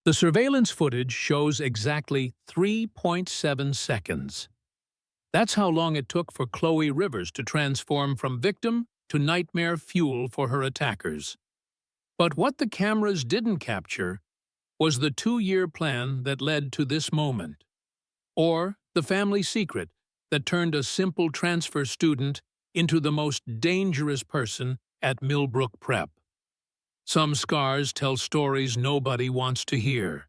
The surveillance footage shows exactly 3.7 seconds. That's how long it took for Chloe Rivers to transform from victim to nightmare fuel for her attackers. But what the cameras didn't capture was the 2-year plan that led to this moment, or the family secret that turned a simple transfer student into the most dangerous person at Milbrook Prep. Some scars tell stories nobody wants to hear.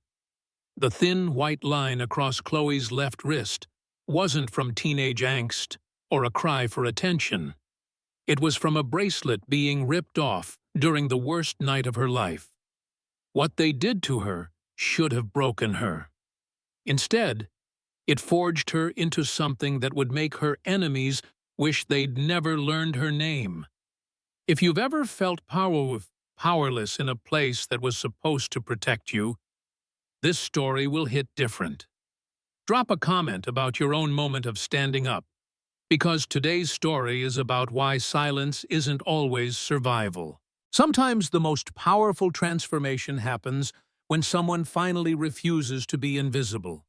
The thin white line across Chloe's left wrist wasn't from teenage angst or a cry for attention. It was from a bracelet being ripped off during the worst night of her life. What they did to her should have broken her. Instead, it forged her into something that would make her enemies wish they'd never learned her name. If you've ever felt powerless in a place that was supposed to protect you, this story will hit different. Drop a comment about your own moment of standing up, because today's story is about why silence isn't always survival. Sometimes the most powerful transformation happens when someone finally refuses to be invisible.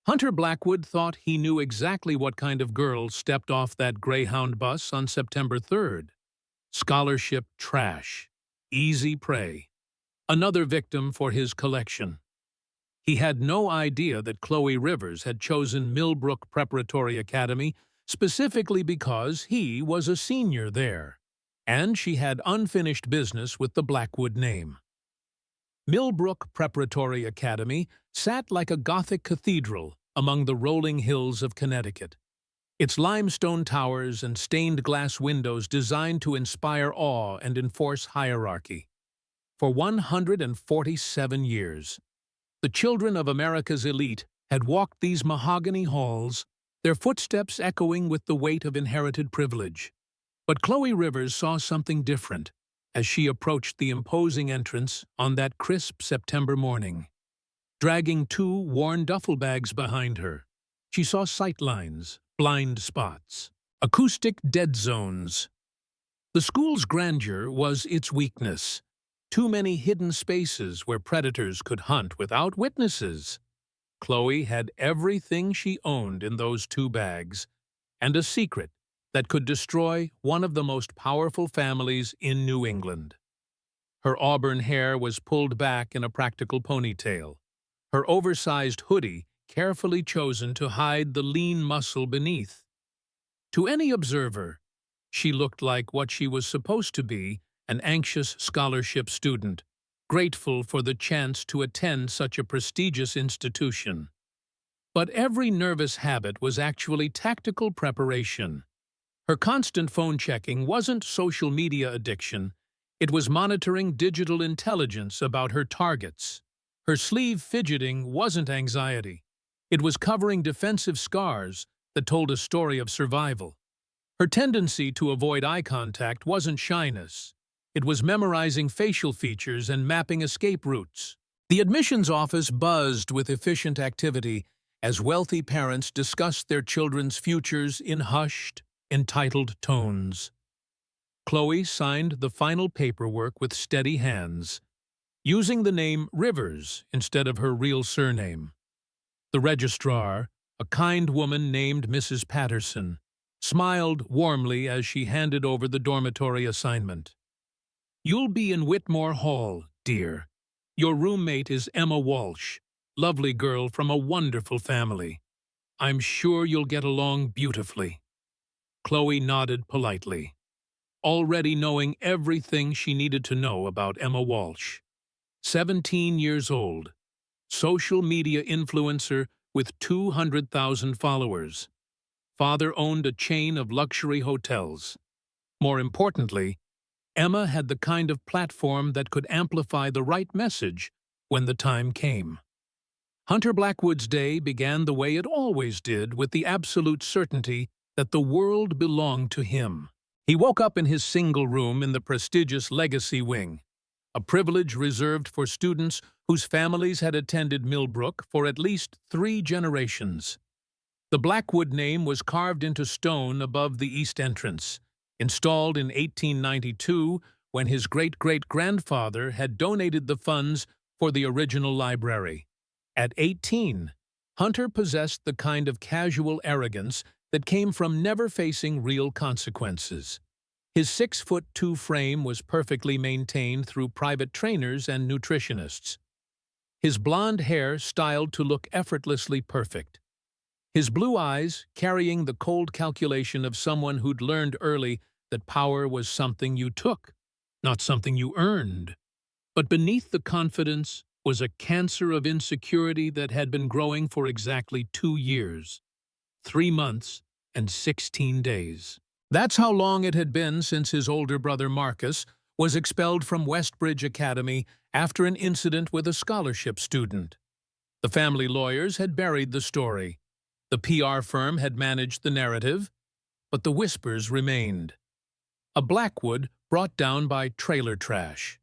Hunter Blackwood thought he knew exactly what kind of girl stepped off that Greyhound bus on September 3rd. Scholarship trash. Easy prey. Another victim for his collection. He had no idea that Chloe Rivers had chosen Milbrook Preparatory Academy specifically because he was a senior there, and she had unfinished business with the Blackwood name. Milbrook Preparatory Academy sat like a Gothic cathedral among the rolling hills of Connecticut, its limestone towers and stained glass windows designed to inspire awe and enforce hierarchy. For 147 years, the children of America's elite had walked these mahogany halls, their footsteps echoing with the weight of inherited privilege. But Chloe Rivers saw something different as she approached the imposing entrance on that crisp September morning. Dragging 2 worn duffel bags behind her, she saw sightlines, blind spots, acoustic dead zones. The school's grandeur was its weakness. Too many hidden spaces where predators could hunt without witnesses. Chloe had everything she owned in those 2 bags, and a secret that could destroy one of the most powerful families in New England. Her auburn hair was pulled back in a practical ponytail, her oversized hoodie carefully chosen to hide the lean muscle beneath. To any observer, she looked like what she was supposed to be, an anxious scholarship student, grateful for the chance to attend such a prestigious institution. But every nervous habit was actually tactical preparation. Her constant phone checking wasn't social media addiction, it was monitoring digital intelligence about her targets. Her sleeve fidgeting wasn't anxiety, it was covering defensive scars that told a story of survival. Her tendency to avoid eye contact wasn't shyness, it was memorizing facial features and mapping escape routes. The admissions office buzzed with efficient activity as wealthy parents discussed their children's futures in hushed, entitled tones. Chloe signed the final paperwork with steady hands, using the name Rivers instead of her real surname. The registrar, a kind woman named Mrs. Patterson, smiled warmly as she handed over the dormitory assignment. "You'll be in Whitmore Hall, dear. Your roommate is Emma Walsh, lovely girl from a wonderful family. I'm sure you'll get along beautifully." Chloe nodded politely, already knowing everything she needed to know about Emma Walsh. 17 years old, social media influencer with 200,000 followers. Father owned a chain of luxury hotels. More importantly, Emma had the kind of platform that could amplify the right message when the time came. Hunter Blackwood's day began the way it always did, with the absolute certainty that the world belonged to him. He woke up in his single room in the prestigious Legacy Wing, a privilege reserved for students whose families had attended Milbrook for at least 3 generations. The Blackwood name was carved into stone above the east entrance, installed in 1892 when his great-great-grandfather had donated the funds for the original library. At 18, Hunter possessed the kind of casual arrogance that came from never facing real consequences. His 6'2" frame was perfectly maintained through private trainers and nutritionists. His blonde hair styled to look effortlessly perfect. His blue eyes carrying the cold calculation of someone who'd learned early that power was something you took, not something you earned. But beneath the confidence was a cancer of insecurity that had been growing for exactly 2 years, 3 months, and 16 days. That's how long it had been since his older brother Marcus was expelled from Westbridge Academy after an incident with a scholarship student. The family lawyers had buried the story. The PR firm had managed the narrative, but the whispers remained. A Blackwood brought down by trailer trash.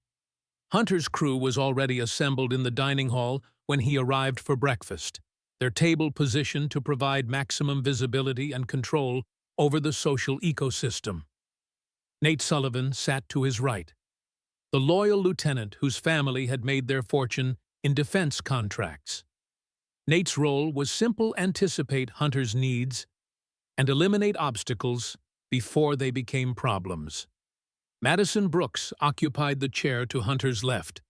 Hunter's crew was already assembled in the dining hall when he arrived for breakfast, their table positioned to provide maximum visibility and control over the social ecosystem. Nate Sullivan sat to his right, the loyal lieutenant whose family had made their fortune in defense contracts. Nate's role was simple: anticipate Hunter's needs and eliminate obstacles before they became problems. Madison Brooks occupied the chair to Hunter's left,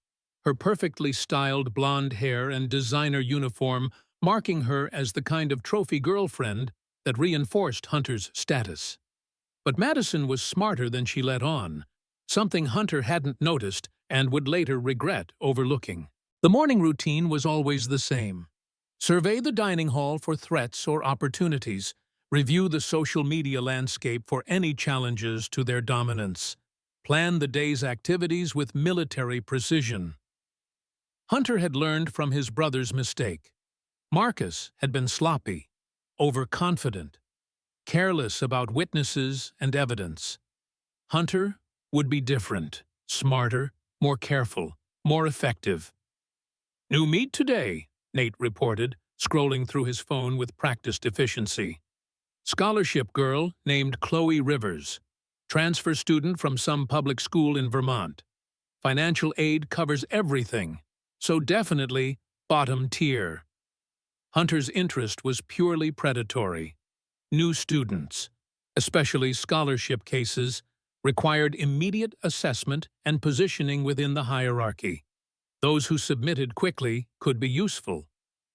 her perfectly styled blonde hair and designer uniform marking her as the kind of trophy girlfriend that reinforced Hunter's status. But Madison was smarter than she let on, something Hunter hadn't noticed and would later regret overlooking. The morning routine was always the same. Survey the dining hall for threats or opportunities. Review the social media landscape for any challenges to their dominance. Plan the day's activities with military precision. Hunter had learned from his brother's mistake. Marcus had been sloppy, overconfident, careless about witnesses and evidence. Hunter would be different, smarter, more careful, more effective. "New meat today," Nate reported, scrolling through his phone with practiced efficiency. "Scholarship girl named Chloe Rivers. Transfer student from some public school in Vermont. Financial aid covers everything, so definitely bottom tier." Hunter's interest was purely predatory. New students, especially scholarship cases, required immediate assessment and positioning within the hierarchy. Those who submitted quickly could be useful.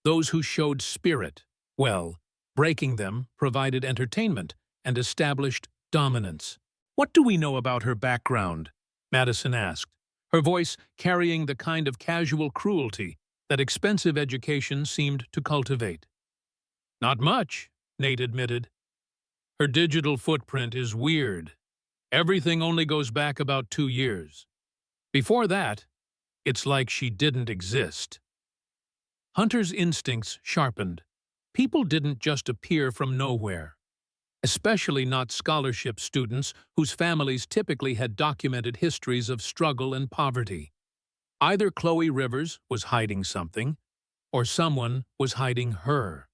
Those who showed spirit, well, breaking them provided entertainment and established dominance. "What do we know about her background?" Madison asked, her voice carrying the kind of casual cruelty that expensive education seemed to cultivate. "Not much," Nate admitted. "Her digital footprint is weird. Everything only goes back about 2 years. Before that, it's like she didn't exist." Hunter's instincts sharpened. People didn't just appear from nowhere, especially not scholarship students whose families typically had documented histories of struggle and poverty. Either Chloe Rivers was hiding something, or someone was hiding her.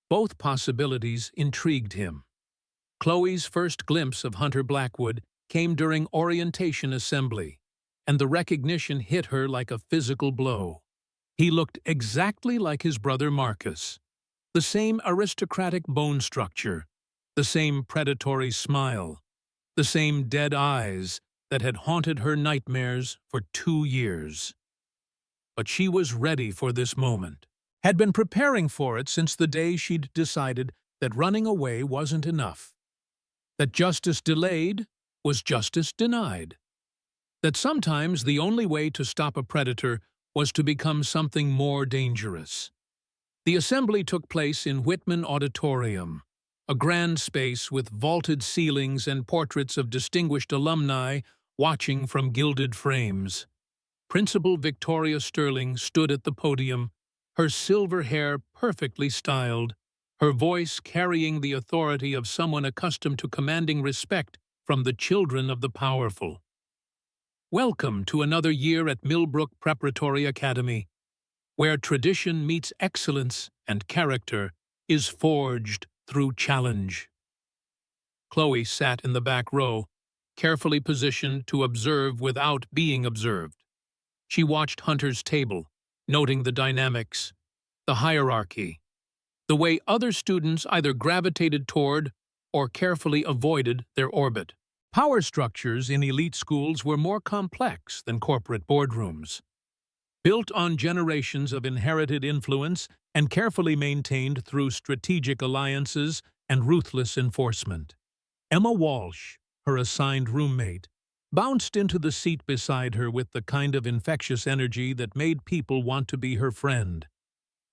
Both possibilities intrigued him. Chloe's first glimpse of Hunter Blackwood came during orientation assembly, and the recognition hit her like a physical blow. He looked exactly like his brother Marcus. The same aristocratic bone structure, the same predatory smile, the same dead eyes that had haunted her nightmares for 2 years. But she was ready for this moment, had been preparing for it since the day she'd decided that running away wasn't enough, that justice delayed was justice denied, that sometimes the only way to stop a predator was to become something more dangerous. The assembly took place in Whitman Auditorium, a grand space with vaulted ceilings and portraits of distinguished alumni watching from gilded frames. Principal Victoria Sterling stood at the podium, her silver hair perfectly styled, her voice carrying the authority of someone accustomed to commanding respect from the children of the powerful. "Welcome to another year at Milbrook Preparatory Academy, where tradition meets excellence and character is forged through challenge." Chloe sat in the back row, carefully positioned to observe without being observed. She watched Hunter's table, noting the dynamics, the hierarchy, the way other students either gravitated toward or carefully avoided their orbit. Power structures in elite schools were more complex than corporate boardrooms, built on generations of inherited influence and carefully maintained through strategic alliances and ruthless enforcement. Emma Walsh, her assigned roommate, bounced into the seat beside her with the kind of infectious energy that made people want to be her friend.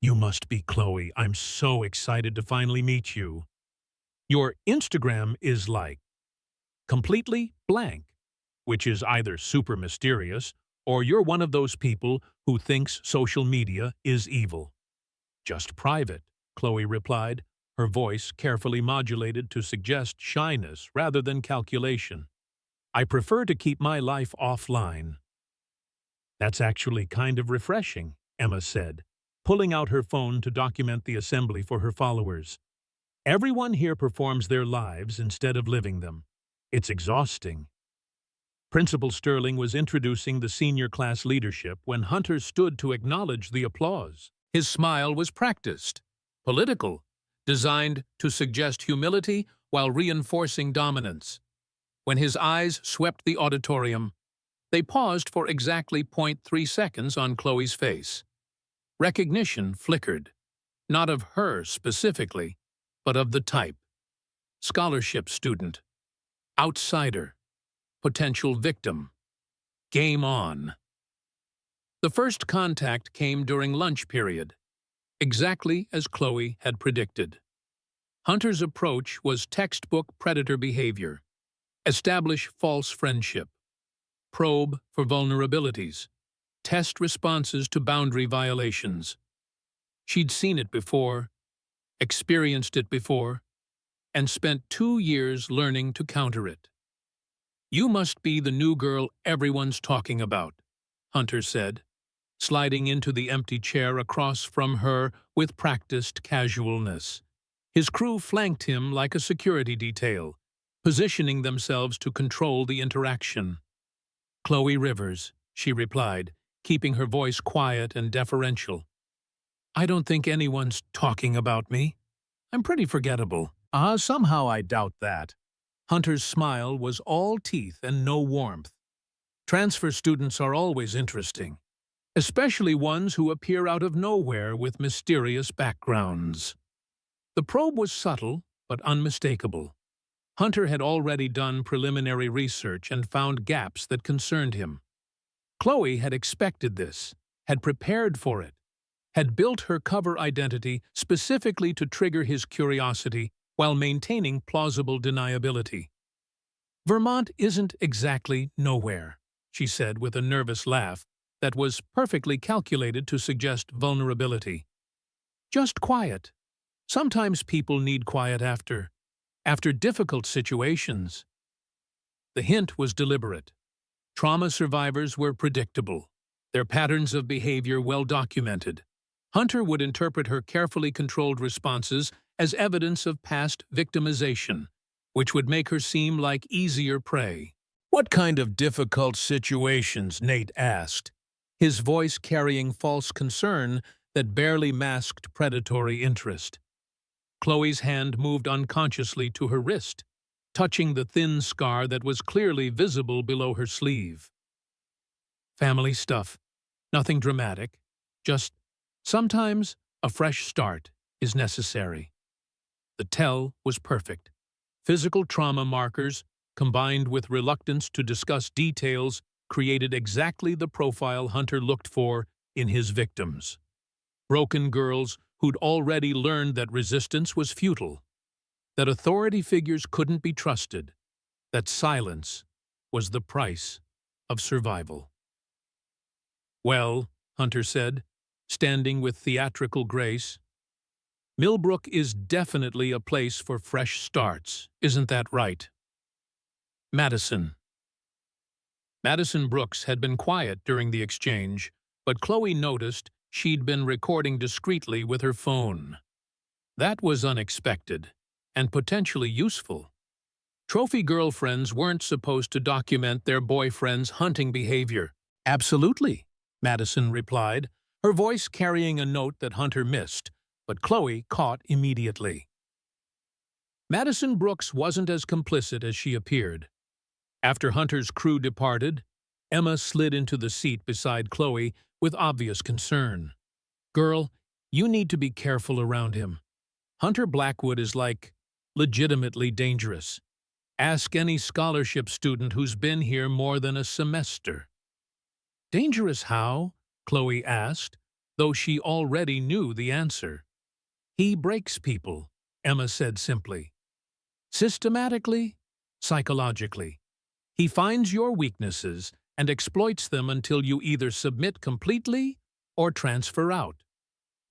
"You must be Chloe. I'm so excited to finally meet you. Your Instagram is like completely blank," which is either super mysterious or you're one of those people who thinks social media is evil. "Just private," Chloe replied, her voice carefully modulated to suggest shyness rather than calculation. "I prefer to keep my life offline." "That's actually kind of refreshing," Emma said, pulling out her phone to document the assembly for her followers. "Everyone here performs their lives instead of living them. It's exhausting." Principal Sterling was introducing the senior class leadership when Hunter stood to acknowledge the applause. His smile was practiced, political, designed to suggest humility while reinforcing dominance. When his eyes swept the auditorium, they paused for exactly 0.3 seconds on Chloe's face. Recognition flickered, not of her specifically, but of the type. Scholarship student, outsider, potential victim. Game on. The first contact came during lunch period, exactly as Chloe had predicted. Hunter's approach was textbook predator behavior. Establish false friendship. Probe for vulnerabilities. Test responses to boundary violations. She'd seen it before, experienced it before, and spent 2 years learning to counter it. "You must be the new girl everyone's talking about," Hunter said, sliding into the empty chair across from her with practiced casualness. His crew flanked him like a security detail, positioning themselves to control the interaction. "Chloe Rivers," she replied, keeping her voice quiet and deferential. "I don't think anyone's talking about me. I'm pretty forgettable." Somehow I doubt that." Hunter's smile was all teeth and no warmth. "Transfer students are always interesting, especially ones who appear out of nowhere with mysterious backgrounds." The probe was subtle but unmistakable. Hunter had already done preliminary research and found gaps that concerned him. Chloe had expected this, had prepared for it, had built her cover identity specifically to trigger his curiosity while maintaining plausible deniability. "Vermont isn't exactly nowhere," she said with a nervous laugh that was perfectly calculated to suggest vulnerability. "Just quiet. Sometimes people need quiet after difficult situations." The hint was deliberate. Trauma survivors were predictable, their patterns of behavior well documented. Hunter would interpret her carefully controlled responses as evidence of past victimization, which would make her seem like easier prey. "What kind of difficult situations?" Nate asked, his voice carrying false concern that barely masked predatory interest. Chloe's hand moved unconsciously to her wrist, touching the thin scar that was clearly visible below her sleeve. "Family stuff. Nothing dramatic. Just sometimes a fresh start is necessary." The tell was perfect. Physical trauma markers, combined with reluctance to discuss details, created exactly the profile Hunter looked for in his victims. Broken girls who'd already learned that resistance was futile, that authority figures couldn't be trusted, that silence was the price of survival. "Well," Hunter said, standing with theatrical grace, "Milbrook is definitely a place for fresh starts, isn't that right?" Madison. Madison Brooks had been quiet during the exchange, but Chloe noticed she'd been recording discreetly with her phone. That was unexpected, and potentially useful. Trophy girlfriends weren't supposed to document their boyfriend's hunting behavior. "Absolutely," Madison replied, her voice carrying a note that Hunter missed, but Chloe caught immediately. Madison Brooks wasn't as complicit as she appeared. After Hunter's crew departed, Emma slid into the seat beside Chloe with obvious concern. "Girl, you need to be careful around him. Hunter Blackwood is legitimately dangerous. Ask any scholarship student who's been here more than a semester." "Dangerous how?" Chloe asked, though she already knew the answer. "He breaks people," Emma said simply. "Systematically, psychologically. He finds your weaknesses and exploits them until you either submit completely or transfer out.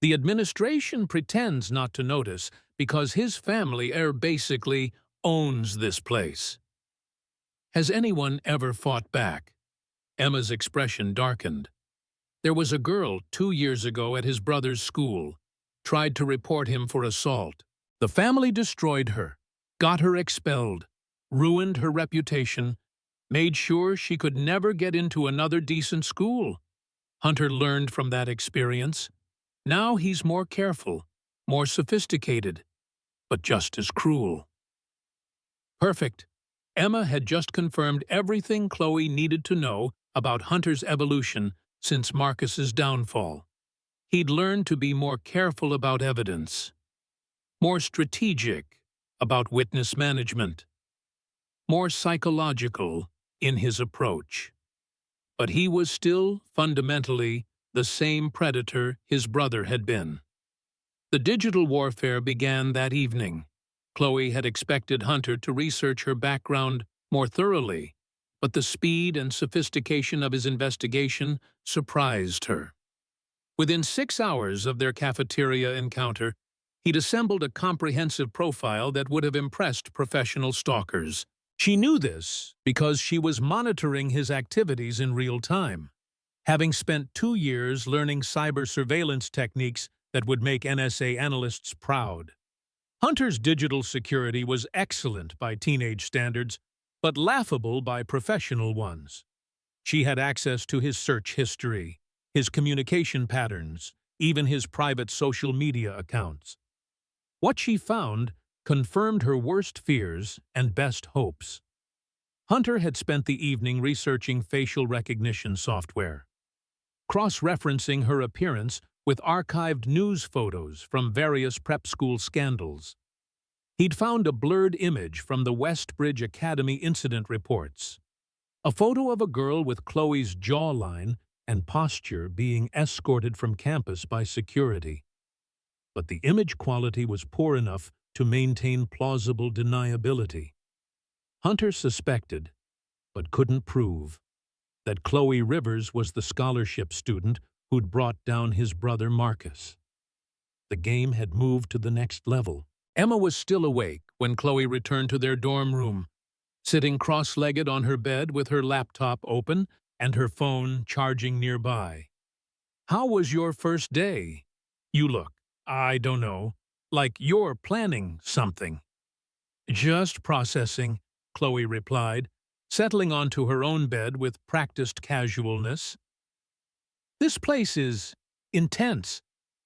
The administration pretends not to notice because his family basically owns this place." "Has anyone ever fought back?" Emma's expression darkened. "There was a girl 2 years ago at his brother's school, tried to report him for assault. The family destroyed her, got her expelled, ruined her reputation, made sure she could never get into another decent school. Hunter learned from that experience. Now he's more careful, more sophisticated, but just as cruel." Perfect. Emma had just confirmed everything Chloe needed to know about Hunter's evolution since Marcus's downfall. He'd learned to be more careful about evidence, more strategic about witness management, more psychological in his approach. But he was still, fundamentally, the same predator his brother had been. The digital warfare began that evening. Chloe had expected Hunter to research her background more thoroughly, but the speed and sophistication of his investigation surprised her. Within 6 hours of their cafeteria encounter, he'd assembled a comprehensive profile that would have impressed professional stalkers. She knew this because she was monitoring his activities in real time, having spent 2 years learning cyber surveillance techniques that would make NSA analysts proud. Hunter's digital security was excellent by teenage standards, but laughable by professional ones. She had access to his search history, his communication patterns, even his private social media accounts. What she found confirmed her worst fears and best hopes. Hunter had spent the evening researching facial recognition software, cross-referencing her appearance with archived news photos from various prep school scandals. He'd found a blurred image from the Westbridge Academy incident reports, a photo of a girl with Chloe's jawline and posture being escorted from campus by security. But the image quality was poor enough to maintain plausible deniability. Hunter suspected, but couldn't prove, that Chloe Rivers was the scholarship student who'd brought down his brother Marcus. The game had moved to the next level. Emma was still awake when Chloe returned to their dorm room, sitting cross-legged on her bed with her laptop open and her phone charging nearby. "How was your first day? You look, I don't know, like you're planning something." "Just processing," Chloe replied, settling onto her own bed with practiced casualness. "This place is intense.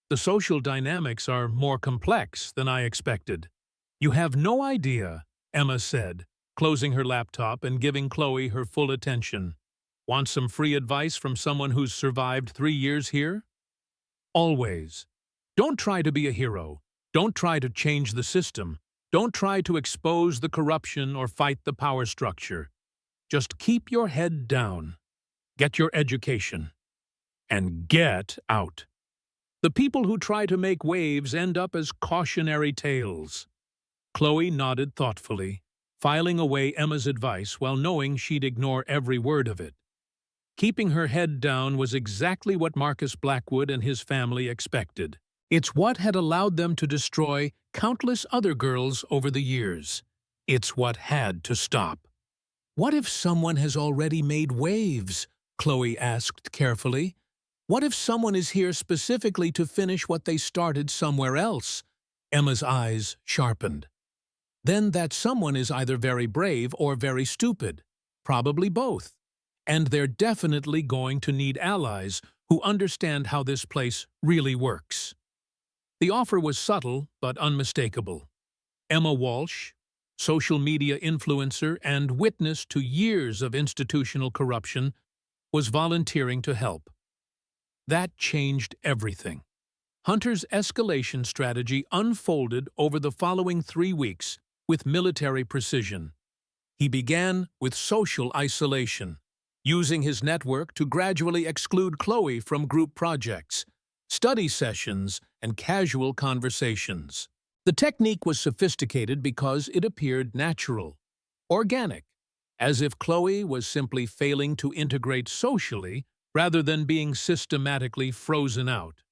The social dynamics are more complex than I expected." "You have no idea," Emma said, closing her laptop and giving Chloe her full attention. "Want some free advice from someone who's survived 3 years here? Always. Don't try to be a hero. Don't try to change the system. Don't try to expose the corruption or fight the power structure. Just keep your head down. Get your education. And get out. The people who try to make waves end up as cautionary tales." Chloe nodded thoughtfully, filing away Emma's advice while knowing she'd ignore every word of it. Keeping her head down was exactly what Marcus Blackwood and his family expected. It's what had allowed them to destroy countless other girls over the years. It's what had to stop. "What if someone has already made waves?" Chloe asked carefully. "What if someone is here specifically to finish what they started somewhere else?" Emma's eyes sharpened. "Then that someone is either very brave or very stupid, probably both. And they're definitely going to need allies who understand how this place really works. The offer was subtle but unmistakable. Emma Walsh, social media influencer and witness to years of institutional corruption, was volunteering to help. That changed everything. Hunter's escalation strategy unfolded over the following 3 weeks with military precision. He began with social isolation, using his network to gradually exclude Chloe from group projects, study sessions, and casual conversations. The technique was sophisticated because it appeared natural, organic, as if Chloe was simply failing to integrate socially rather than being systematically frozen out.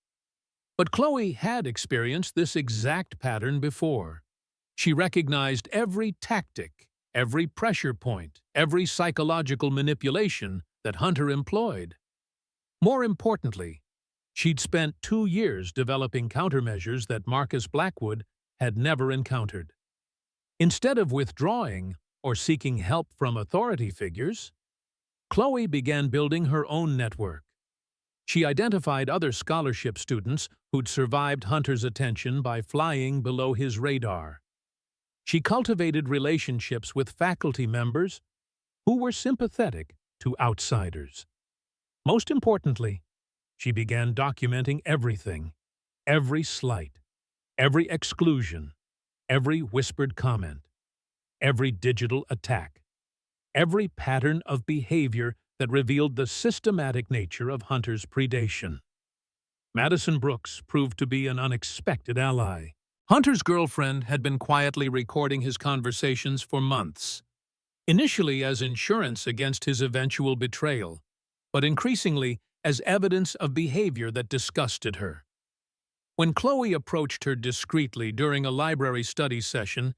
But Chloe had experienced this exact pattern before. She recognized every tactic, every pressure point, every psychological manipulation that Hunter employed. More importantly, she'd spent 2 years developing countermeasures that Marcus Blackwood had never encountered. Instead of withdrawing or seeking help from authority figures, Chloe began building her own network. She identified other scholarship students who'd survived Hunter's attention by flying below his radar. She cultivated relationships with faculty members who were sympathetic to outsiders. Most importantly, she began documenting everything, every slight, every exclusion, every whispered comment, every digital attack, every pattern of behavior that revealed the systematic nature of Hunter's predation. Madison Brooks proved to be an unexpected ally. Hunter's girlfriend had been quietly recording his conversations for months, initially as insurance against his eventual betrayal, but increasingly as evidence of behavior that disgusted her. When Chloe approached her discreetly during a library study session,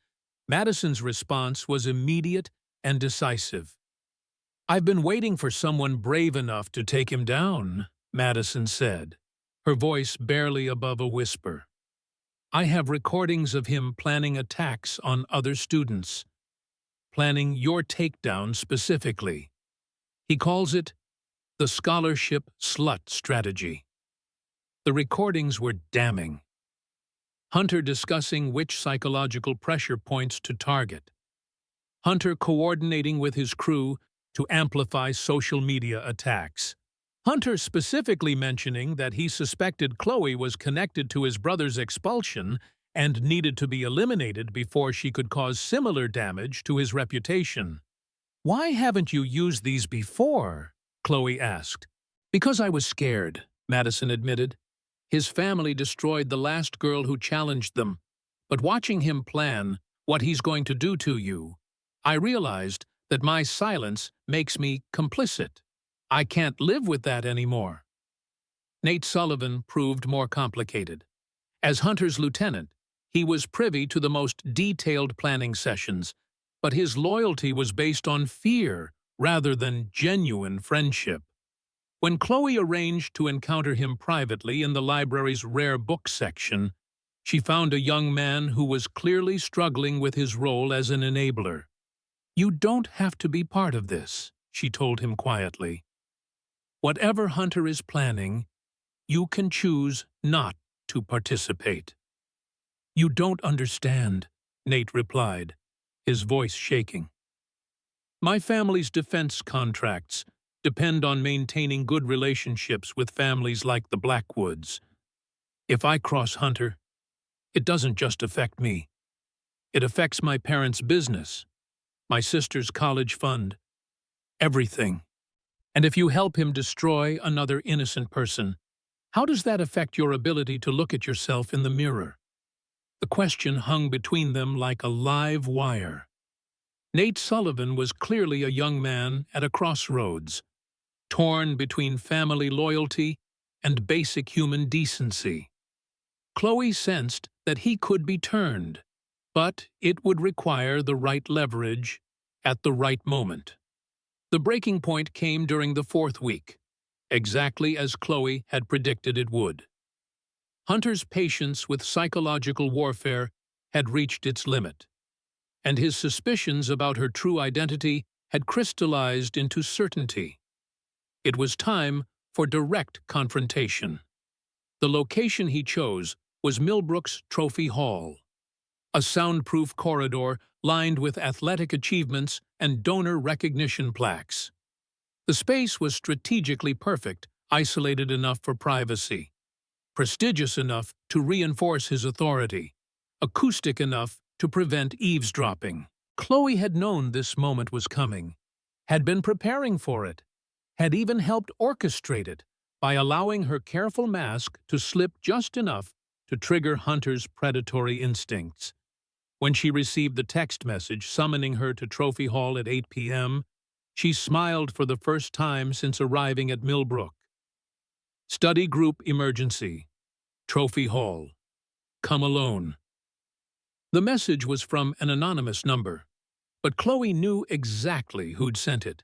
Madison's response was immediate and decisive. "I've been waiting for someone brave enough to take him down," Madison said, her voice barely above a whisper. "I have recordings of him planning attacks on other students, planning your takedown specifically. He calls it the scholarship slut strategy." The recordings were damning. Hunter discussing which psychological pressure points to target. Hunter coordinating with his crew to amplify social media attacks. Hunter specifically mentioning that he suspected Chloe was connected to his brother's expulsion and needed to be eliminated before she could cause similar damage to his reputation. "Why haven't you used these before?" Chloe asked. "Because I was scared," Madison admitted. "His family destroyed the last girl who challenged them. But watching him plan what he's going to do to you, I realized that my silence makes me complicit. I can't live with that anymore." Nate Sullivan proved more complicated. As Hunter's lieutenant, he was privy to the most detailed planning sessions, but his loyalty was based on fear rather than genuine friendship. When Chloe arranged to encounter him privately in the library's rare book section, she found a young man who was clearly struggling with his role as an enabler. "You don't have to be part of this," she told him quietly. "Whatever Hunter is planning, you can choose not to participate." "You don't understand," Nate replied, his voice shaking. "My family's defense contracts depend on maintaining good relationships with families like the Blackwoods. If I cross Hunter, it doesn't just affect me. It affects my parents' business, my sister's college fund, everything. And if you help him destroy another innocent person, how does that affect your ability to look at yourself in the mirror?" The question hung between them like a live wire. Nate Sullivan was clearly a young man at a crossroads, torn between family loyalty and basic human decency. Chloe sensed that he could be turned, but it would require the right leverage at the right moment. The breaking point came during the 4th week, exactly as Chloe had predicted it would. Hunter's patience with psychological warfare had reached its limit, and his suspicions about her true identity had crystallized into certainty. It was time for direct confrontation. The location he chose was Milbrook's Trophy Hall, a soundproof corridor lined with athletic achievements and donor recognition plaques. The space was strategically perfect, isolated enough for privacy, prestigious enough to reinforce his authority, acoustic enough to prevent eavesdropping. Chloe had known this moment was coming, had been preparing for it, had even helped orchestrate it by allowing her careful mask to slip just enough to trigger Hunter's predatory instincts. When she received the text message summoning her to Trophy Hall at 8 p.m., she smiled for the first time since arriving at Milbrook. Study Group Emergency. Trophy Hall. Come alone. The message was from an anonymous number, but Chloe knew exactly who'd sent it.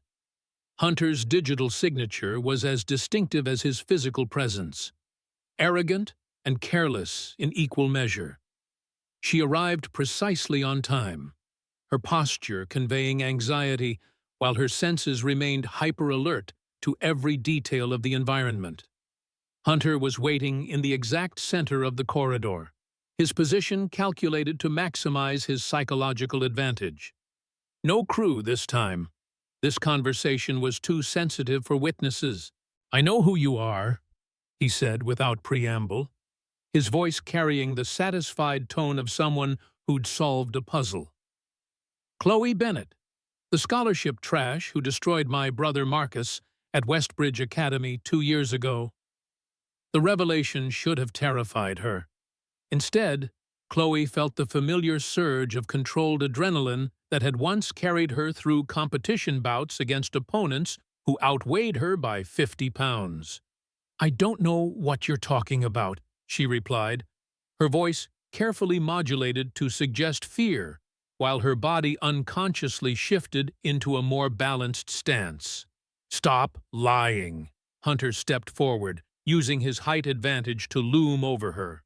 Hunter's digital signature was as distinctive as his physical presence, arrogant and careless in equal measure. She arrived precisely on time, her posture conveying anxiety while her senses remained hyper-alert to every detail of the environment. Hunter was waiting in the exact center of the corridor, his position calculated to maximize his psychological advantage. No crew this time. This conversation was too sensitive for witnesses. "I know who you are," he said without preamble, his voice carrying the satisfied tone of someone who'd solved a puzzle. "Chloe Bennett, the scholarship trash who destroyed my brother Marcus at Westbridge Academy 2 years ago." The revelation should have terrified her. Instead, Chloe felt the familiar surge of controlled adrenaline that had once carried her through competition bouts against opponents who outweighed her by 50 pounds. "I don't know what you're talking about," she replied, her voice carefully modulated to suggest fear, while her body unconsciously shifted into a more balanced stance. "Stop lying." Hunter stepped forward, using his height advantage to loom over her.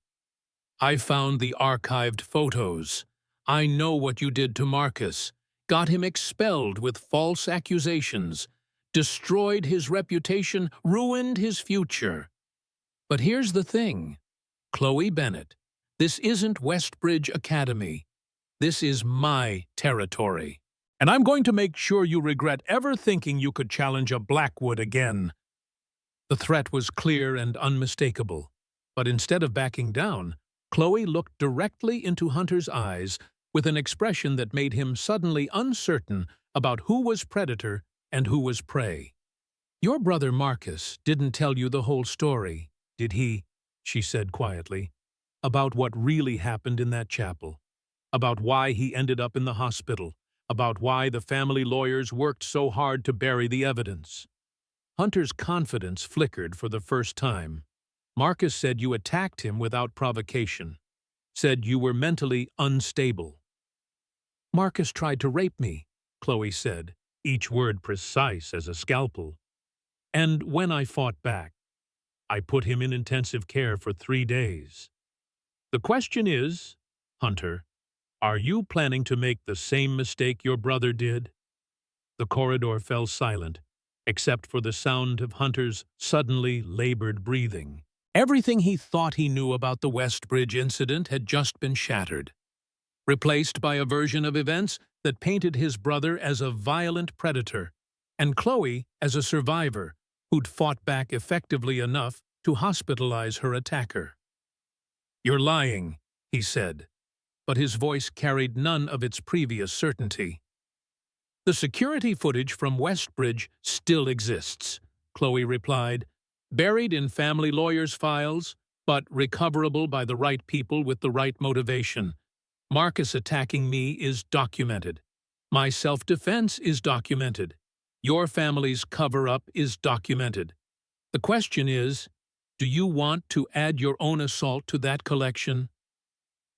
"I found the archived photos. I know what you did to Marcus, got him expelled with false accusations, destroyed his reputation, ruined his future. But here's the thing, Chloe Bennett, this isn't Westbridge Academy. This is my territory. And I'm going to make sure you regret ever thinking you could challenge a Blackwood again." The threat was clear and unmistakable, but instead of backing down, Chloe looked directly into Hunter's eyes with an expression that made him suddenly uncertain about who was predator and who was prey. "Your brother Marcus didn't tell you the whole story, did he?" she said quietly. "About what really happened in that chapel, about why he ended up in the hospital, about why the family lawyers worked so hard to bury the evidence." Hunter's confidence flickered for the first time. "Marcus said you attacked him without provocation, said you were mentally unstable." "Marcus tried to rape me," Chloe said, each word precise as a scalpel. "And when I fought back, I put him in intensive care for 3 days. The question is, Hunter, are you planning to make the same mistake your brother did?" The corridor fell silent, except for the sound of Hunter's suddenly labored breathing. Everything he thought he knew about the Westbridge incident had just been shattered, replaced by a version of events that painted his brother as a violent predator and Chloe as a survivor who'd fought back effectively enough to hospitalize her attacker. "You're lying," he said, but his voice carried none of its previous certainty. "The security footage from Westbridge still exists," Chloe replied, "buried in family lawyers' files, but recoverable by the right people with the right motivation. Marcus attacking me is documented. My self-defense is documented. Your family's cover-up is documented. The question is, do you want to add your own assault to that collection?"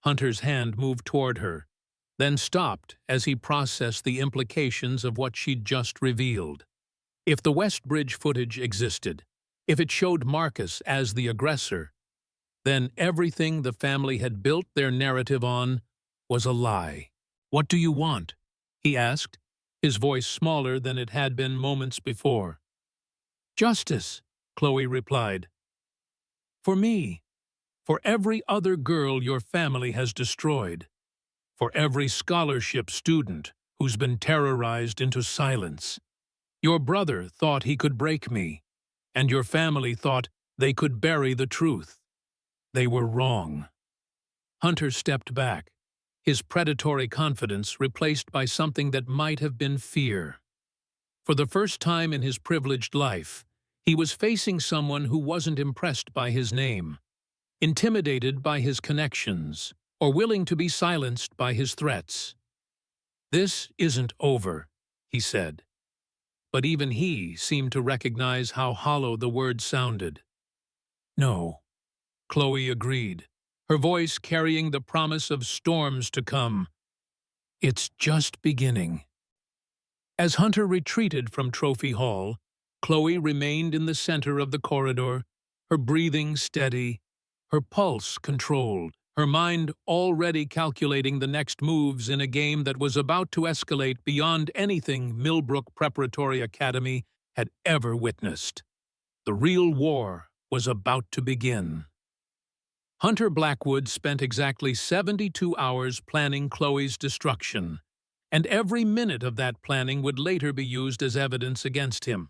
Hunter's hand moved toward her, then stopped as he processed the implications of what she'd just revealed. If the Westbridge footage existed, if it showed Marcus as the aggressor, then everything the family had built their narrative on was a lie. "What do you want?" he asked, his voice smaller than it had been moments before. "Justice," Chloe replied. For me, for every other girl your family has destroyed, for every scholarship student who's been terrorized into silence. Your brother thought he could break me, and your family thought they could bury the truth. They were wrong. Hunter stepped back, his predatory confidence replaced by something that might have been fear. For the first time in his privileged life, he was facing someone who wasn't impressed by his name, intimidated by his connections, or willing to be silenced by his threats. "This isn't over," he said. But even he seemed to recognize how hollow the words sounded. "No," Chloe agreed, her voice carrying the promise of storms to come. "It's just beginning." As Hunter retreated from Trophy Hall, Chloe remained in the center of the corridor, her breathing steady, her pulse controlled, her mind already calculating the next moves in a game that was about to escalate beyond anything Milbrook Preparatory Academy had ever witnessed. The real war was about to begin. Hunter Blackwood spent exactly 72 hours planning Chloe's destruction, and every minute of that planning would later be used as evidence against him.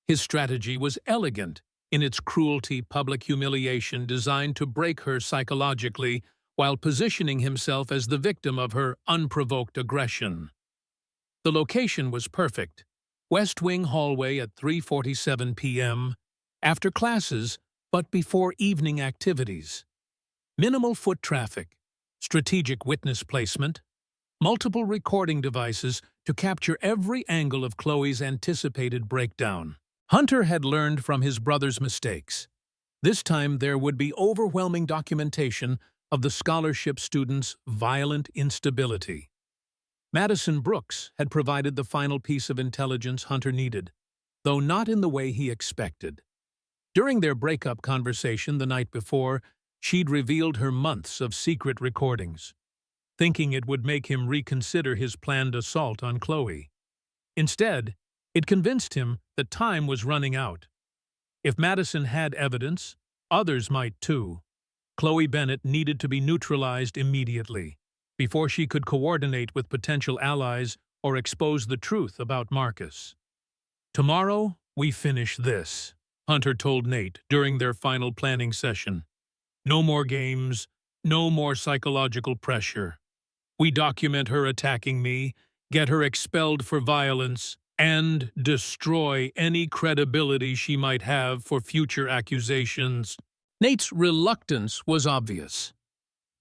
His strategy was elegant in its cruelty public humiliation designed to break her psychologically while positioning himself as the victim of her unprovoked aggression. The location was perfect. West Wing hallway at 3:47 p.m., after classes but before evening activities. Minimal foot traffic, strategic witness placement, multiple recording devices to capture every angle of Chloe's anticipated breakdown. Hunter had learned from his brother's mistakes. This time there would be overwhelming documentation of the scholarship students' violent instability. Madison Brooks had provided the final piece of intelligence Hunter needed, though not in the way he expected. During their breakup conversation the night before, she'd revealed her months of secret recordings, thinking it would make him reconsider his planned assault on Chloe. Instead, it convinced him that time was running out. If Madison had evidence, others might too. Chloe Bennett needed to be neutralized immediately, before she could coordinate with potential allies or expose the truth about Marcus. "Tomorrow, we finish this," Hunter told Nate during their final planning session. "No more games, no more psychological pressure. We document her attacking me, get her expelled for violence, and destroy any credibility she might have for future accusations." Nate's reluctance was obvious,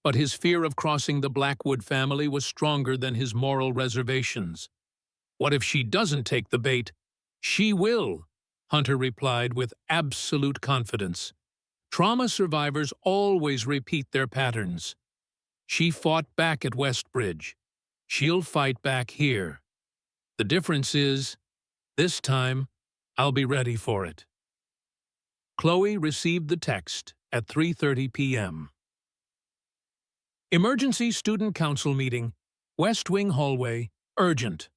but his fear of crossing the Blackwood family was stronger than his moral reservations. "What if she doesn't take the bait?" "She will," Hunter replied with absolute confidence. "Trauma survivors always repeat their patterns. She fought back at Westbridge. She'll fight back here. The difference is, this time, I'll be ready for it." Chloe received the text at 3:30 p.m. "Emergency Student Council meeting, West Wing hallway, urgent."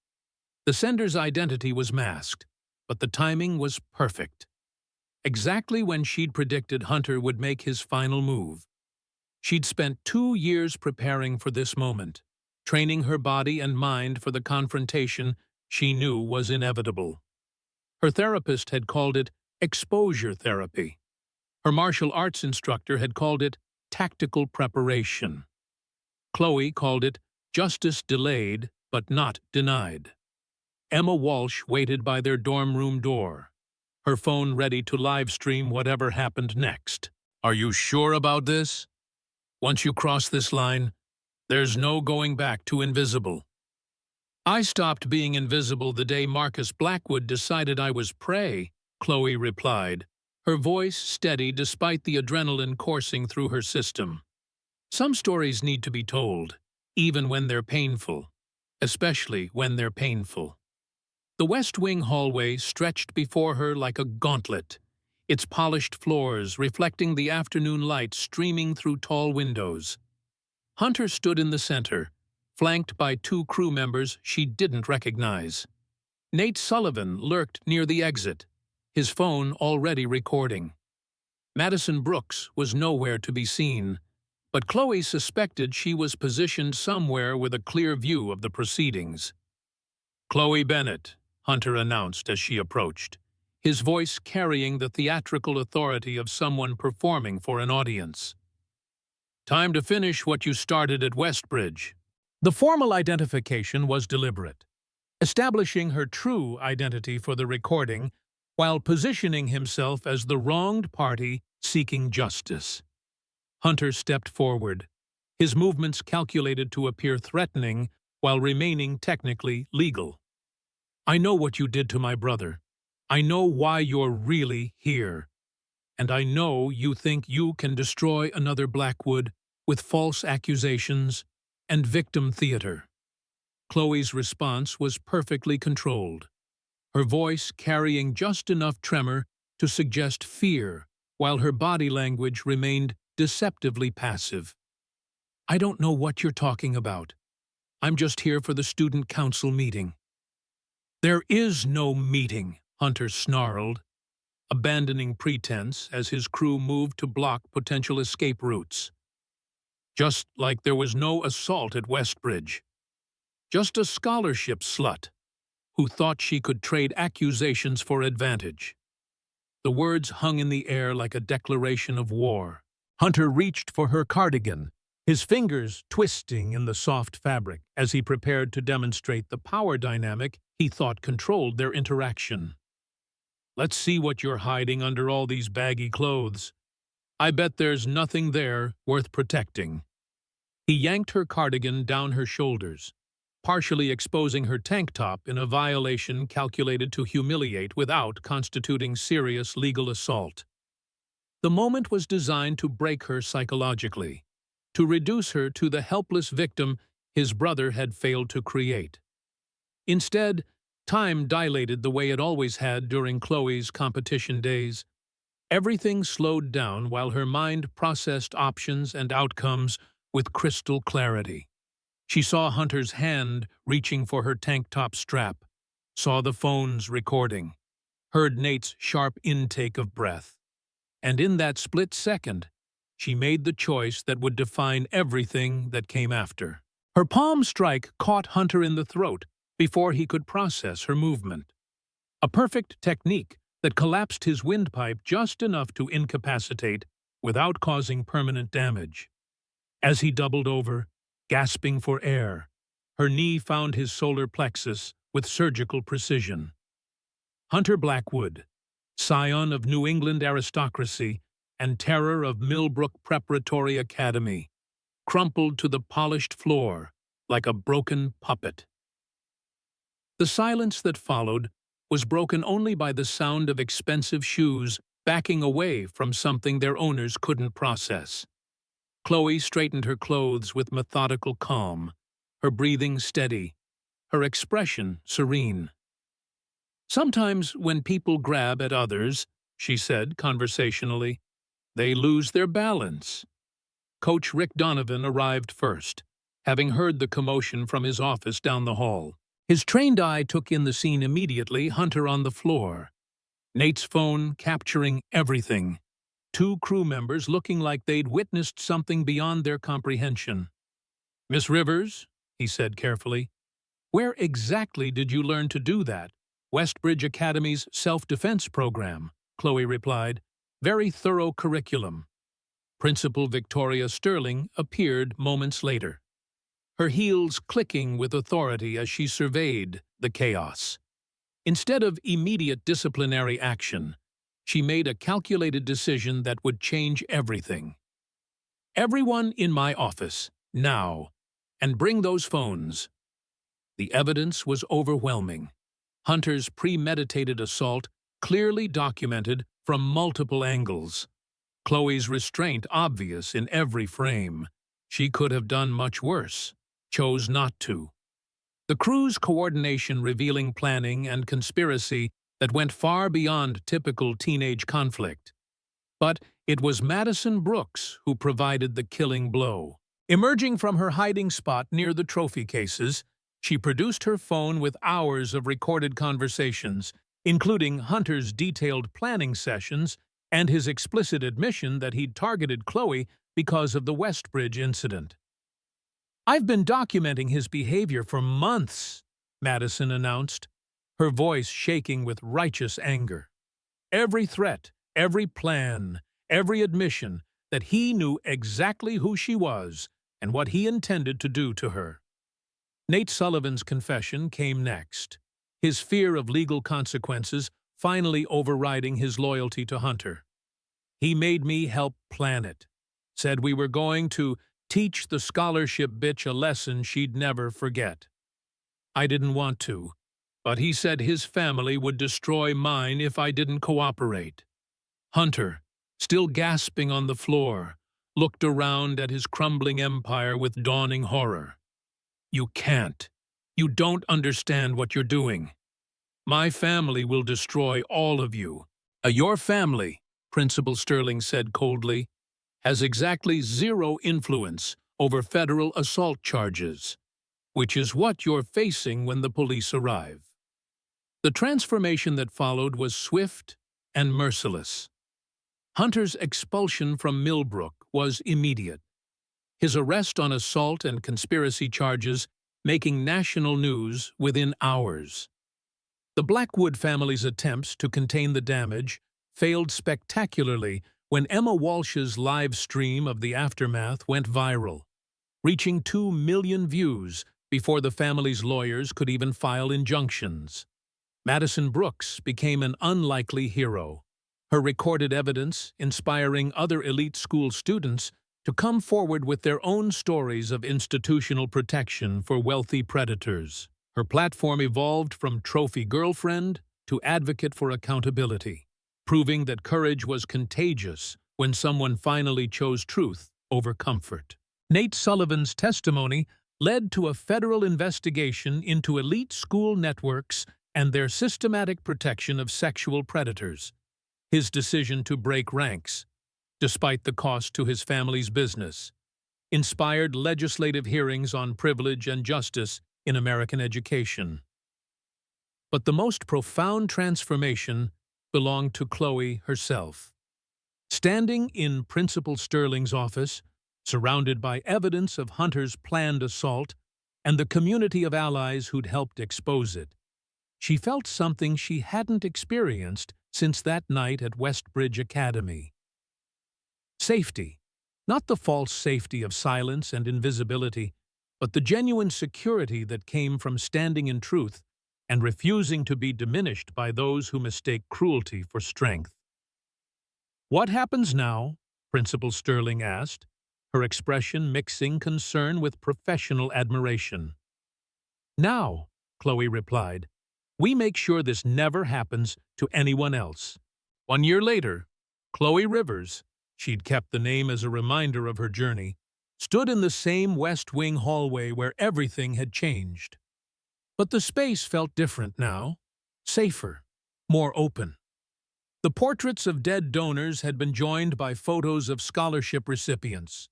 The sender's identity was masked, but the timing was perfect. Exactly when she'd predicted Hunter would make his final move. She'd spent 2 years preparing for this moment, training her body and mind for the confrontation she knew was inevitable. Her therapist had called it exposure therapy. Her martial arts instructor had called it tactical preparation. Chloe called it justice delayed but not denied. Emma Walsh waited by their dorm room door, her phone ready to live stream whatever happened next. "Are you sure about this? Once you cross this line, there's no going back to invisible." "I stopped being invisible the day Marcus Blackwood decided I was prey," Chloe replied, her voice steady despite the adrenaline coursing through her system. Some stories need to be told, even when they're painful, especially when they're painful. The West Wing hallway stretched before her like a gauntlet, its polished floors reflecting the afternoon light streaming through tall windows. Hunter stood in the center, flanked by 2 crew members she didn't recognize. Nate Sullivan lurked near the exit, his phone already recording. Madison Brooks was nowhere to be seen, but Chloe suspected she was positioned somewhere with a clear view of the proceedings. "Chloe Bennett," Hunter announced as she approached, his voice carrying the theatrical authority of someone performing for an audience. "Time to finish what you started at Westbridge." The formal identification was deliberate, establishing her true identity for the recording while positioning himself as the wronged party seeking justice. Hunter stepped forward, his movements calculated to appear threatening while remaining technically legal. "I know what you did to my brother. I know why you're really here. And I know you think you can destroy another Blackwood with false accusations and victim theater." Chloe's response was perfectly controlled, her voice carrying just enough tremor to suggest fear, while her body language remained deceptively passive. "I don't know what you're talking about. I'm just here for the student council meeting." "There is no meeting," Hunter snarled, abandoning pretense as his crew moved to block potential escape routes. "Just like there was no assault at Westbridge. Just a scholarship slut who thought she could trade accusations for advantage." The words hung in the air like a declaration of war. Hunter reached for her cardigan, his fingers twisting in the soft fabric as he prepared to demonstrate the power dynamic he thought controlled their interaction. "Let's see what you're hiding under all these baggy clothes. I bet there's nothing there worth protecting." He yanked her cardigan down her shoulders, partially exposing her tank top in a violation calculated to humiliate without constituting serious legal assault. The moment was designed to break her psychologically, to reduce her to the helpless victim his brother had failed to create. Instead, time dilated the way it always had during Chloe's competition days. Everything slowed down while her mind processed options and outcomes with crystal clarity. She saw Hunter's hand reaching for her tank top strap, saw the phone's recording, heard Nate's sharp intake of breath. And in that split second, she made the choice that would define everything that came after. Her palm strike caught Hunter in the throat before he could process her movement. A perfect technique that collapsed his windpipe just enough to incapacitate without causing permanent damage. As he doubled over, gasping for air, her knee found his solar plexus with surgical precision. Hunter Blackwood, scion of New England aristocracy and terror of Milbrook Preparatory Academy, crumpled to the polished floor like a broken puppet. The silence that followed was broken only by the sound of expensive shoes backing away from something their owners couldn't process. Chloe straightened her clothes with methodical calm, her breathing steady, her expression serene. "Sometimes when people grab at others," she said conversationally, "they lose their balance." Coach Rick Donovan arrived first, having heard the commotion from his office down the hall. His trained eye took in the scene immediately, Hunter on the floor, Nate's phone capturing everything, two crew members looking like they'd witnessed something beyond their comprehension. "Miss Rivers," he said carefully, "where exactly did you learn to do that?" "Westbridge Academy's self-defense program," Chloe replied. "Very thorough curriculum." Principal Victoria Sterling appeared moments later, her heels clicking with authority as she surveyed the chaos. Instead of immediate disciplinary action, she made a calculated decision that would change everything. "Everyone in my office, now, and bring those phones." The evidence was overwhelming. Hunter's premeditated assault clearly documented from multiple angles. Chloe's restraint obvious in every frame. She could have done much worse, chose not to. The crew's coordination revealing planning and conspiracy that went far beyond typical teenage conflict. But it was Madison Brooks who provided the killing blow. Emerging from her hiding spot near the trophy cases, she produced her phone with hours of recorded conversations, including Hunter's detailed planning sessions and his explicit admission that he'd targeted Chloe because of the Westbridge incident. "I've been documenting his behavior for months," Madison announced, her voice shaking with righteous anger. Every threat, every plan, every admission that he knew exactly who she was and what he intended to do to her. Nate Sullivan's confession came next, his fear of legal consequences finally overriding his loyalty to Hunter. "He made me help plan it. Said we were going to teach the scholarship bitch a lesson she'd never forget. I didn't want to, but he said his family would destroy mine if I didn't cooperate." Hunter, still gasping on the floor, looked around at his crumbling empire with dawning horror. "You can't. You don't understand what you're doing. My family will destroy all of you." "Your family," Principal Sterling said coldly, "has exactly zero influence over federal assault charges, which is what you're facing when the police arrive." The transformation that followed was swift and merciless. Hunter's expulsion from Milbrook was immediate, his arrest on assault and conspiracy charges making national news within hours. The Blackwood family's attempts to contain the damage failed spectacularly when Emma Walsh's live stream of the aftermath went viral, reaching 2 million views before the family's lawyers could even file injunctions. Madison Brooks became an unlikely hero, her recorded evidence inspiring other elite school students to come forward with their own stories of institutional protection for wealthy predators. Her platform evolved from trophy girlfriend to advocate for accountability, proving that courage was contagious when someone finally chose truth over comfort. Nate Sullivan's testimony led to a federal investigation into elite school networks and their systematic protection of sexual predators. His decision to break ranks, despite the cost to his family's business, inspired legislative hearings on privilege and justice in American education. But the most profound transformation belonged to Chloe herself. Standing in Principal Sterling's office, surrounded by evidence of Hunter's planned assault and the community of allies who'd helped expose it, she felt something she hadn't experienced since that night at Westbridge Academy. Safety. Not the false safety of silence and invisibility, but the genuine security that came from standing in truth and refusing to be diminished by those who mistake cruelty for strength. "What happens now?" Principal Sterling asked, her expression mixing concern with professional admiration. "Now," Chloe replied, "we make sure this never happens to anyone else." 1 year later, Chloe Rivers, she'd kept the name as a reminder of her journey, stood in the same West Wing hallway where everything had changed. But the space felt different now, safer, more open. The portraits of dead donors had been joined by photos of scholarship recipients,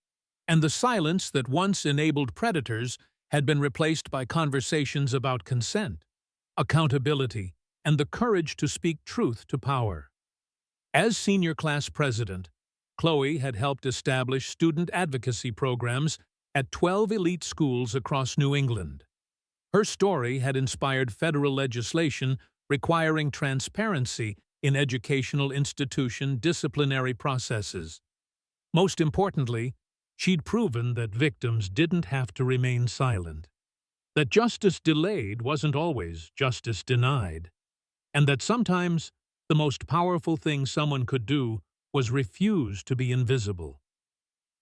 and the silence that once enabled predators had been replaced by conversations about consent, accountability, and the courage to speak truth to power. As senior class president, Chloe had helped establish student advocacy programs at 12 elite schools across New England. Her story had inspired federal legislation requiring transparency in educational institution disciplinary processes. Most importantly, she'd proven that victims didn't have to remain silent, that justice delayed wasn't always justice denied, and that sometimes the most powerful thing someone could do was refuse to be invisible.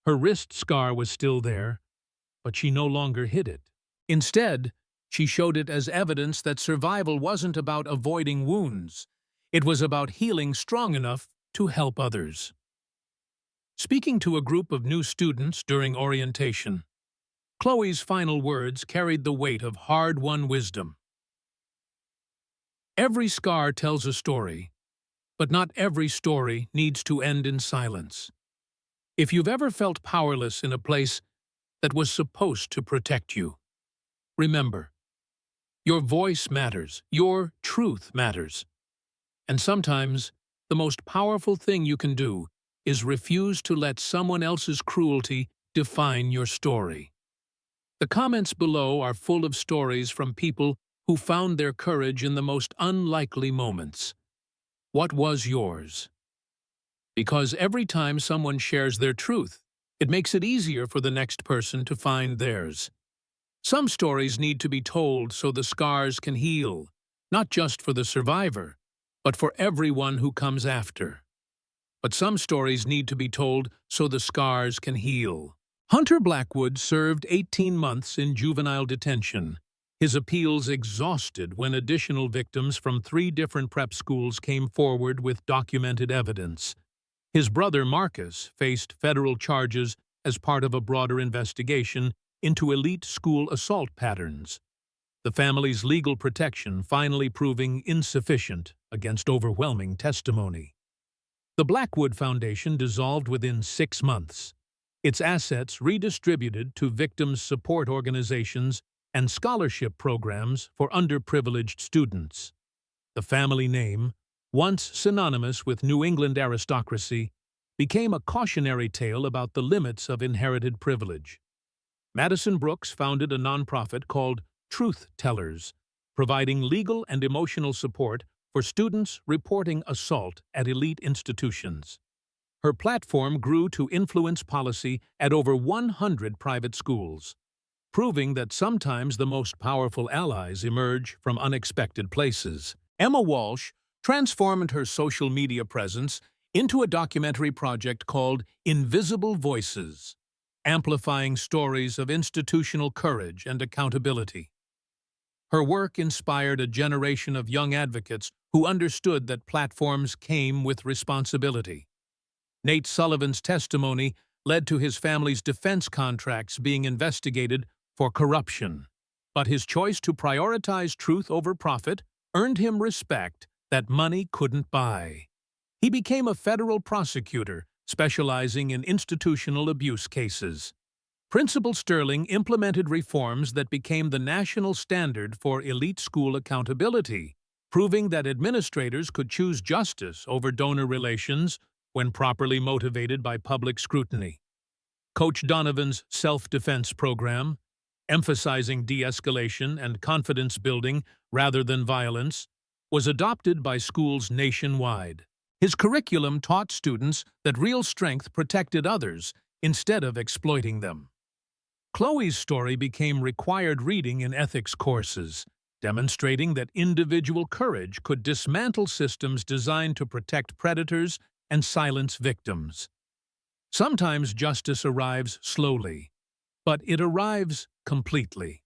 Her wrist scar was still there, but she no longer hid it. Instead, she showed it as evidence that survival wasn't about avoiding wounds. It was about healing strong enough to help others. Speaking to a group of new students during orientation, Chloe's final words carried the weight of hard-won wisdom. "Every scar tells a story, but not every story needs to end in silence. If you've ever felt powerless in a place that was supposed to protect you, remember, your voice matters, your truth matters, And sometimes, the most powerful thing you can do is refuse to let someone else's cruelty define your story. The comments below are full of stories from people who found their courage in the most unlikely moments. What was yours? Because every time someone shares their truth, it makes it easier for the next person to find theirs. Some stories need to be told so the scars can heal, not just for the survivor, but for everyone who comes after. But some stories need to be told so the scars can heal. Hunter Blackwood served 18 months in juvenile detention, his appeals exhausted when additional victims from 3 different prep schools came forward with documented evidence. His brother Marcus faced federal charges as part of a broader investigation into elite school assault patterns, the family's legal protection finally proving insufficient against overwhelming testimony. The Blackwood Foundation dissolved within 6 months, its assets redistributed to victims' support organizations and scholarship programs for underprivileged students. The family name, once synonymous with New England aristocracy, became a cautionary tale about the limits of inherited privilege. Madison Brooks founded a nonprofit called Truth Tellers, providing legal and emotional support for students reporting assault at elite institutions. Her platform grew to influence policy at over 100 private schools, proving that sometimes the most powerful allies emerge from unexpected places. Emma Walsh transformed her social media presence into a documentary project called Invisible Voices, amplifying stories of institutional courage and accountability. Her work inspired a generation of young advocates who understood that platforms came with responsibility. Nate Sullivan's testimony led to his family's defense contracts being investigated for corruption, but his choice to prioritize truth over profit earned him respect that money couldn't buy. He became a federal prosecutor specializing in institutional abuse cases. Principal Sterling implemented reforms that became the national standard for elite school accountability, proving that administrators could choose justice over donor relations when properly motivated by public scrutiny. Coach Donovan's self-defense program, emphasizing de-escalation and confidence building rather than violence, was adopted by schools nationwide. His curriculum taught students that real strength protected others instead of exploiting them. Chloe's story became required reading in ethics courses, demonstrating that individual courage could dismantle systems designed to protect predators and silence victims. Sometimes justice arrives slowly, but it arrives completely.